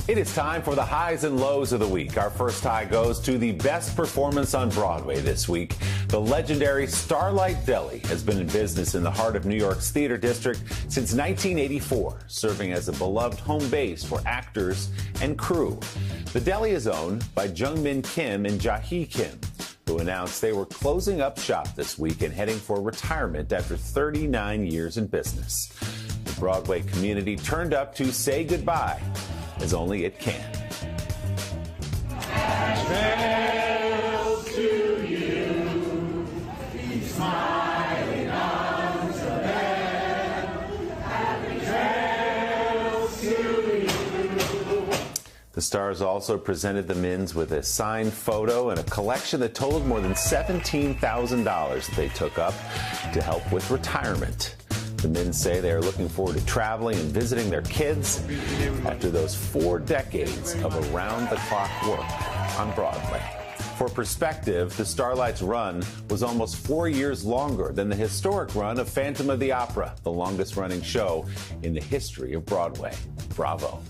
It is time for the highs and lows of the week. Our first high goes to the best performance on Broadway this week. The legendary Starlight Deli has been in business in the heart of New York's theater district since 1984, serving as a beloved home base for actors and crew. The deli is owned by Jungmin Kim and Jae Kim, who announced they were closing up shop this week and heading for retirement after 39 years in business. The Broadway community turned up to say goodbye, as only it can. Trail to you, keep smiling on the bed. Happy trails to you. The stars also presented the Mins with a signed photo and a collection that totaled more than $17,000 that they took up to help with retirement. The Mins say they are looking forward to traveling and visiting their kids after those 4 decades of around-the-clock work on Broadway. For perspective, the Starlight's run was almost 4 years longer than the historic run of Phantom of the Opera, the longest-running show in the history of Broadway. Bravo.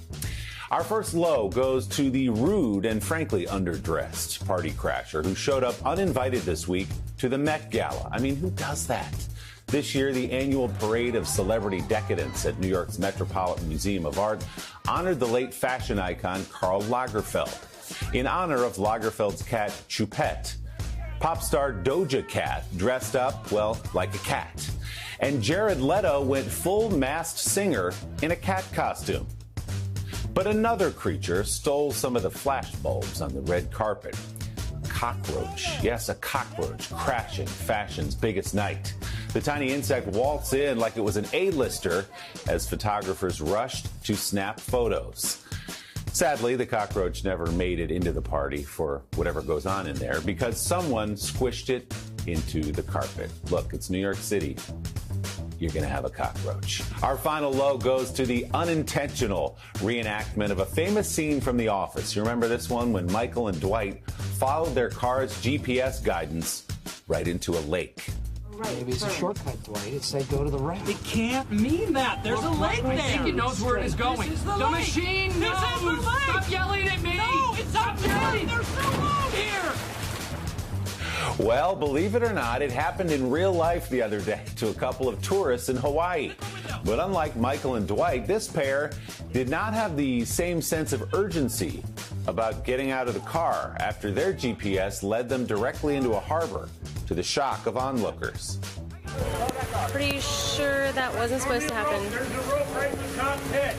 Our first low goes to the rude and frankly underdressed party crasher who showed up uninvited this week to the Met Gala. I mean, who does that? This year, the annual parade of celebrity decadence at New York's Metropolitan Museum of Art honored the late fashion icon Karl Lagerfeld. In honor of Lagerfeld's cat, Choupette, pop star Doja Cat dressed up, well, like a cat. And Jared Leto went full masked singer in a cat costume. But another creature stole some of the flash bulbs on the red carpet. Cockroach. Yes, a cockroach crashing fashion's biggest night. The tiny insect waltzed in like it was an A-lister as photographers rushed to snap photos. Sadly, the cockroach never made it into the party for whatever goes on in there because someone squished it into the carpet. Look, it's New York City. You're going to have a cockroach. Our final low goes to the unintentional reenactment of a famous scene from The Office. You remember this one when Michael and Dwight followed their car's GPS guidance right into a lake. Right. Maybe it's a shortcut, Dwight. It said go to the right. It can't mean that. There's a lake there. I think it knows where it is going. This is the machine knows. This is the lake. Stop yelling at me. No, stop yelling. There's no road here. Well, believe it or not, it happened in real life the other day to a couple of tourists in Hawaii. But unlike Michael and Dwight, this pair did not have the same sense of urgency about getting out of the car after their GPS led them directly into a harbor, to the shock of onlookers. Pretty sure that wasn't supposed to happen. There's a rope right in the cockpit.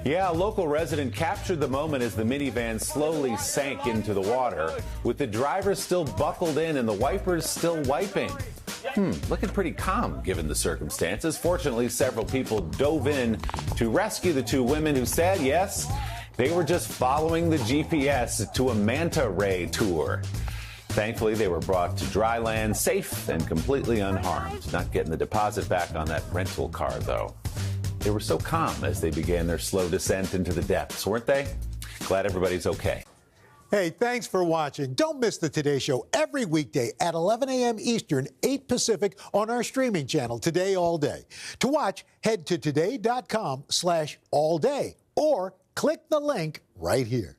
Yeah, a local resident captured the moment as the minivan slowly sank into the water, with the driver still buckled in and the wipers still wiping. Looking pretty calm given the circumstances. Fortunately, several people dove in to rescue the two women who said, yes, they were just following the GPS to a manta ray tour. Thankfully, they were brought to dry land safe and completely unharmed. Not getting the deposit back on that rental car, though. They were so calm as they began their slow descent into the depths, weren't they? Glad everybody's okay. Hey, thanks for watching. Don't miss the Today Show every weekday at 11 a.m. Eastern, 8 Pacific on our streaming channel, Today All Day. To watch, head to today.com/allday or click the link right here.